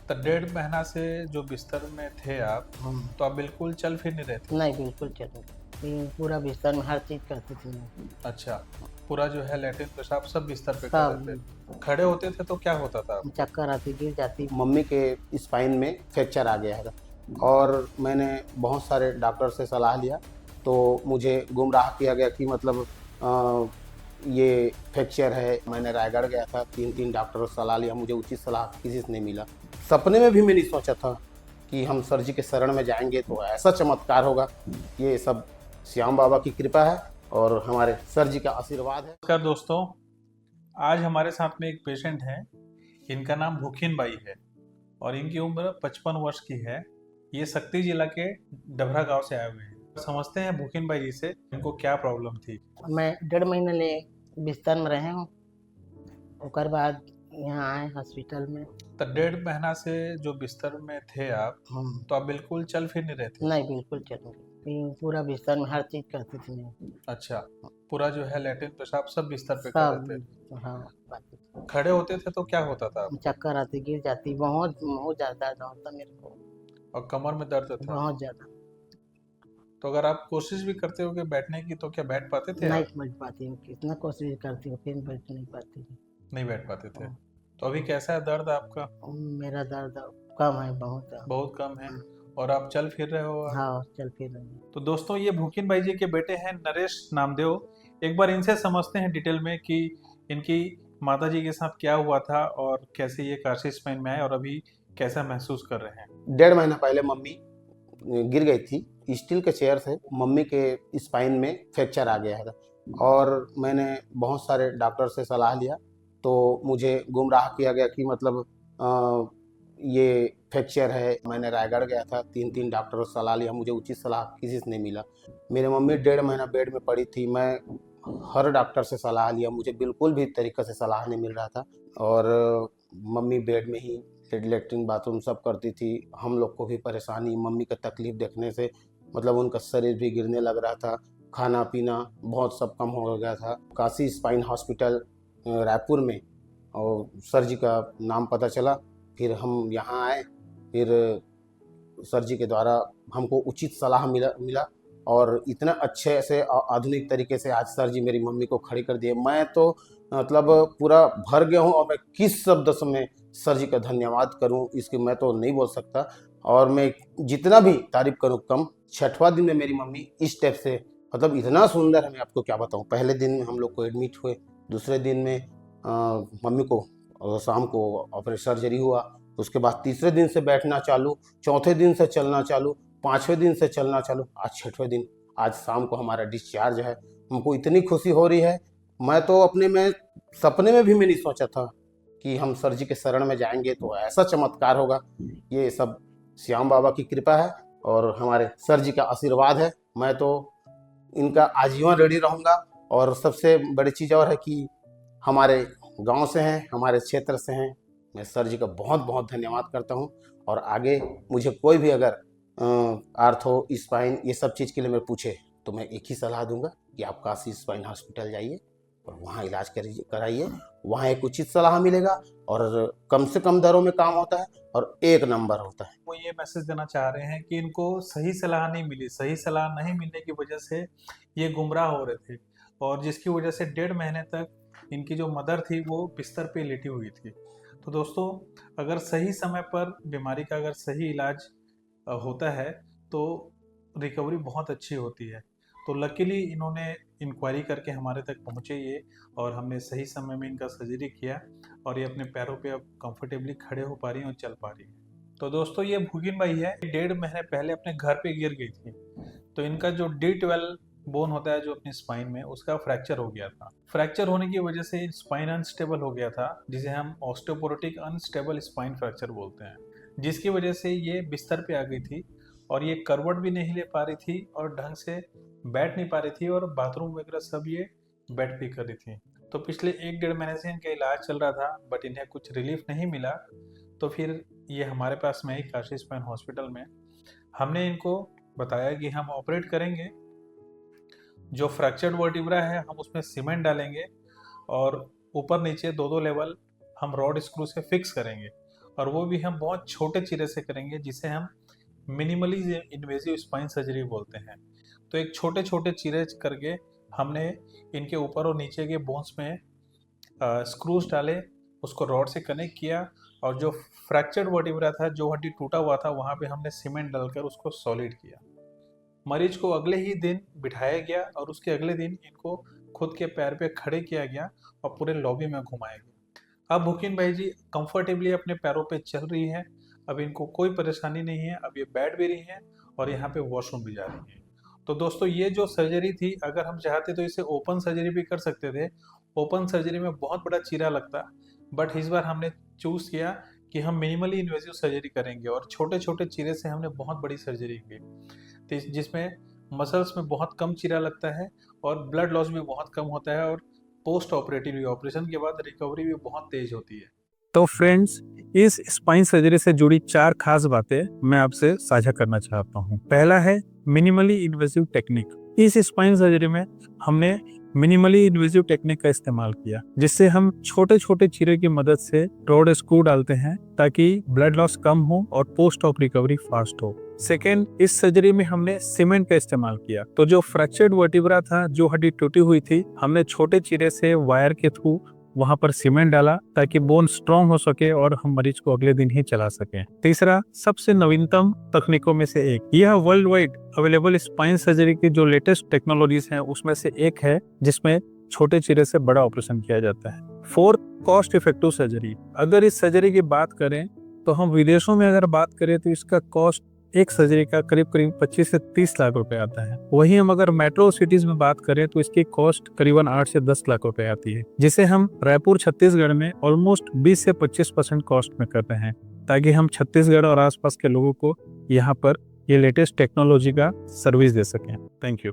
तो 1.5 महीना से जो बिस्तर में थे आप, हाँ, तो आप बिल्कुल चल फिर नहीं रहे थे? नहीं बिल्कुल चलेंगे। ये पूरा बिस्तर में हर चीज़ करती थी मैं। अच्छा, पूरा जो है लैट्रिन पेशाब सब बिस्तर पे कर रहे सब थे। खड़े होते थे तो क्या होता था आपको? चक्कर आती, गिर जाती। मम्मी के स्पाइन में फ्रैक्चर आ गया है और मैंने बहुत सारे डॉक्टर से सलाह लिया तो मुझे गुमराह किया गया कि मतलब ये फ्रैक्चर है। मैंने रायगढ़ गया था, 3 डॉक्टरों से सलाह लिया, मुझे उचित सलाह किसी से नहीं मिला। सपने में भी मैं नहीं सोचा था कि हम सर जी के शरण में जाएंगे तो ऐसा चमत्कार होगा। ये सब श्याम बाबा की कृपा है और हमारे सर जी का आशीर्वाद है। नमस्कार दोस्तों, आज हमारे साथ में एक पेशेंट है। इनका नाम भूखिन बाई है और इनकी उम्र 55 वर्ष की है। ये शक्ति जिला के डभरा गांव से आए हुए हैं। समझते हैं भूखिन बाई जी से इनको क्या प्रॉब्लम थी। मैं 1.5 महीने ले बिस्तर में रहे हूँ। ओकर बाद यहाँ आए हॉस्पिटल में। तो 1.5 महीना से जो बिस्तर में थे आप, हम तो आप बिल्कुल चल फिर नहीं रहे थे? नहीं बिल्कुल चलेंगे। ये पूरा बिस्तर में हर चीज़ करती थी मैं। अच्छा, पूरा जो है लैट्रिन पेशाब सब बिस्तर पे कर रहे थे। सब हाँ बाकी खड़े होते थे तो क्या होता था आपको? चक्कर आती, गिर जाती। बहुत बहुत ज़्यादा दर्द होता मेरे को, और कमर में दर्द था? बहुत ज़्यादा। तो अगर आप कोशिश भी करते हो कि बैठने की, तो क्या बैठ पाते थे नहीं आप? बैठ पाती हूँ, कितना कोशिश करती हूँ फिर बैठ नहीं पाती हूँ। नहीं बैठ पाते थे। तो अभी कैसा है दर्द आपका? मेरा दर्द कम है, बहुत। बहुत कम है। और आप चल फिर रहे हो? हाँ चल फिर रही हूँ। तो दोस्तों, ये भूकिन भाई जी के बेटे हैं नरेश नामदेव। एक बार इनसे समझते हैं डिटेल में कि इनकी माता जी के साथ क्या हुआ था और कैसे ये काशी स्पेन में आए और अभी कैसा महसूस कर रहे हैं। 1.5 महीना पहले मम्मी गिर गई थी। स्टील के चेयर से मम्मी के स्पाइन में फ्रैक्चर आ गया है और मैंने बहुत सारे डॉक्टर से सलाह लिया तो मुझे गुमराह किया गया कि मतलब ये फ्रैक्चर है। मैंने रायगढ़ गया था, 3 डॉक्टरों से सलाह लिया, मुझे उचित सलाह किसी से नहीं मिला। मेरी मम्मी 1.5 महीना बेड में पड़ी थी। मैं हर डॉक्टर से सलाह लिया, मुझे बिल्कुल भी तरीके से सलाह नहीं मिल रहा था। और मम्मी बेड में ही लेटरिन बाथरूम सब करती थी। हम लोग को भी परेशानी, मम्मी का तकलीफ देखने से मतलब उनका शरीर भी गिरने लग रहा था, खाना पीना बहुत सब कम हो गया था। काशी स्पाइन हॉस्पिटल रायपुर में और सर जी का नाम पता चला, फिर हम यहाँ आए। फिर सर जी के द्वारा हमको उचित सलाह मिला और इतना अच्छे से आधुनिक तरीके से आज सर जी मेरी मम्मी को खड़ी कर दिए। मैं तो मतलब पूरा भर गया हूँ और मैं किस शब्द से मैं सर जी का धन्यवाद करूँ इसकी मैं तो नहीं बोल सकता। और मैं जितना भी तारीफ करूँ कम। 6वां दिन में मेरी मम्मी इस टाइप से मतलब इतना सुंदर है, मैं आपको क्या बताऊँ। पहले दिन में हम लोग को एडमिट हुए, दूसरे दिन में मम्मी को शाम को ऑपरेशन सर्जरी हुआ, उसके बाद तीसरे दिन से बैठना चालू, चौथे दिन से चलना चालू, 5वें दिन से चलना चालू, आज 6वें दिन, आज शाम को हमारा डिस्चार्ज है। हमको इतनी खुशी हो रही है, मैं तो अपने में सपने में भी मैं नहीं सोचा था कि हम सर जी के शरण में जाएंगे तो ऐसा चमत्कार होगा। ये सब श्याम बाबा की कृपा है और हमारे सर जी का आशीर्वाद है। मैं तो इनका आजीवन रेडी रहूँगा। और सबसे बड़ी चीज़ और है कि हमारे गांव से हैं, हमारे क्षेत्र से हैं। मैं सर जी का बहुत बहुत धन्यवाद करता हूं। और आगे मुझे कोई भी अगर आर्थो स्पाइन ये सब चीज़ के लिए मैं पूछे तो मैं एक ही सलाह दूंगा कि आप काशी स्पाइन हॉस्पिटल जाइए और वहाँ इलाज कराइए। वहाँ एक उचित सलाह मिलेगा और कम से कम दरों में काम होता है और एक नंबर होता है। वो ये मैसेज देना चाह रहे हैं कि इनको सही सलाह नहीं मिली। सही सलाह नहीं मिलने की वजह से ये गुमराह हो रहे थे और जिसकी वजह से 1.5 महीने तक इनकी जो मदर थी वो बिस्तर पे लेटी हुई थी। तो दोस्तों, अगर सही समय पर बीमारी का अगर सही इलाज होता है तो रिकवरी बहुत अच्छी होती है। तो लकीली इन्होंने इंक्वायरी करके हमारे तक पहुँचे ये, और हमने सही समय में इनका सर्जरी किया और ये अपने पैरों पे अब कंफर्टेबली खड़े हो पा रही हैं और चल पा रही हैं। तो दोस्तों, ये भूगिन बाई है, 1.5 महीने पहले अपने घर पे गिर गई थी। तो इनका जो D12 बोन होता है जो अपनी स्पाइन में, उसका फ्रैक्चर हो गया था। फ्रैक्चर होने की वजह से स्पाइन अनस्टेबल हो गया था, जिसे हम ऑस्टियोपोरोटिक अनस्टेबल स्पाइन फ्रैक्चर बोलते हैं, जिसकी वजह से ये बिस्तर पे आ गई थी और ये करवट भी नहीं ले पा रही थी और ढंग से बैठ नहीं पा रही थी और बाथरूम वगैरह सब ये बेड पे कर रही थी। तो पिछले 1-1.5 महीने से इनका इलाज चल रहा था, बट इन्हें कुछ रिलीफ नहीं मिला। तो फिर ये हमारे पास में ही काशी स्पाइन हॉस्पिटल में हमने इनको बताया कि हम ऑपरेट करेंगे। जो फ्रैक्चर्ड वर्टिब्रा है हम उसमें सीमेंट डालेंगे और ऊपर नीचे 2-2 लेवल हम रॉड स्क्रू से फिक्स करेंगे और वो भी हम बहुत छोटे चीरे से करेंगे, जिसे हम मिनिमली इन्वेजिव स्पाइन सर्जरी बोलते हैं। तो एक छोटे छोटे चीरे करके हमने इनके ऊपर और नीचे के बोन्स में स्क्रूज डाले, उसको रॉड से कनेक्ट किया, और जो फ्रैक्चर्ड वर्टिब्रा था, जो हड्डी टूटा हुआ था, वहाँ पे हमने सीमेंट डालकर उसको सॉलिड किया। मरीज को अगले ही दिन बिठाया गया और उसके अगले दिन इनको खुद के पैर पे खड़े किया गया और पूरे लॉबी में घुमाया गया। अब हुकिन भाई जी कंफर्टेबली अपने पैरों पे चल रही है, अब इनको कोई परेशानी नहीं है, अब ये बैठ भी रही हैं और यहाँ पे वॉशरूम भी जा रही हैं। तो दोस्तों ये जो सर्जरी थी, अगर हम चाहते तो इसे ओपन सर्जरी भी कर सकते थे। ओपन सर्जरी में बहुत बड़ा चीरा लगता, बट इस बार हमने चूज किया कि हम मिनिमली इन्वेजिव सर्जरी करेंगे और छोटे छोटे चीरे से हमने बहुत बड़ी सर्जरी की, जिसमें मसल्स में बहुत कम चीरा लगता है और ब्लड लॉस भी बहुत कम होता है, और पोस्ट ऑपरेटिव ऑपरेशन के बाद रिकवरी भी बहुत तेज होती है। तो फ्रेंड्स, इस स्पाइन सर्जरी से जुड़ी 4 खास बातें मैं आपसे साझा करना चाहता हूँ। पहला है मिनिमली इन्वेसिव टेक्निक। इस स्पाइन सर्जरी में हमने मिनिमली इन्वेसिव टेक्निक का इस्तेमाल किया, जिससे हम छोटे छोटे चीरे की मदद से रॉड स्क्रू डालते हैं ताकि ब्लड लॉस कम हो और पोस्ट ऑप रिकवरी फास्ट हो। सेकेंड, इस सर्जरी में हमने सीमेंट का इस्तेमाल किया। तो जो फ्रैक्चर्ड वर्टिब्रा था, जो हड्डी टूटी हुई थी, हमने छोटे चीरे से वायर के थ्रू वहां पर सीमेंट डाला ताकि बोन स्ट्रॉन्ग हो सके और हम मरीज को अगले दिन ही चला सकें। तीसरा, सबसे नवीनतम तकनीकों में से एक, यह world wide available spine surgery की जो लेटेस्ट टेक्नोलॉजीज हैं उसमें से एक है, जिसमें छोटे चीरे से बड़ा ऑपरेशन किया जाता है। Fourth, cost effective surgery. अगर इस सर्जरी की बात करें तो हम विदेशों में अगर बात करें तो इसका कॉस्ट एक सर्जरी का करीब 25 से 30 लाख रुपए आता है। वहीं हम अगर मेट्रो सिटीज में बात करें तो इसकी कॉस्ट करीबन 8 से 10 लाख रुपए आती है, जिसे हम रायपुर छत्तीसगढ़ में ऑलमोस्ट 20 से 25% कॉस्ट में करते हैं, ताकि हम छत्तीसगढ़ और आसपास के लोगों को यहाँ पर ये लेटेस्ट टेक्नोलॉजी का सर्विस दे सकें। Thank you.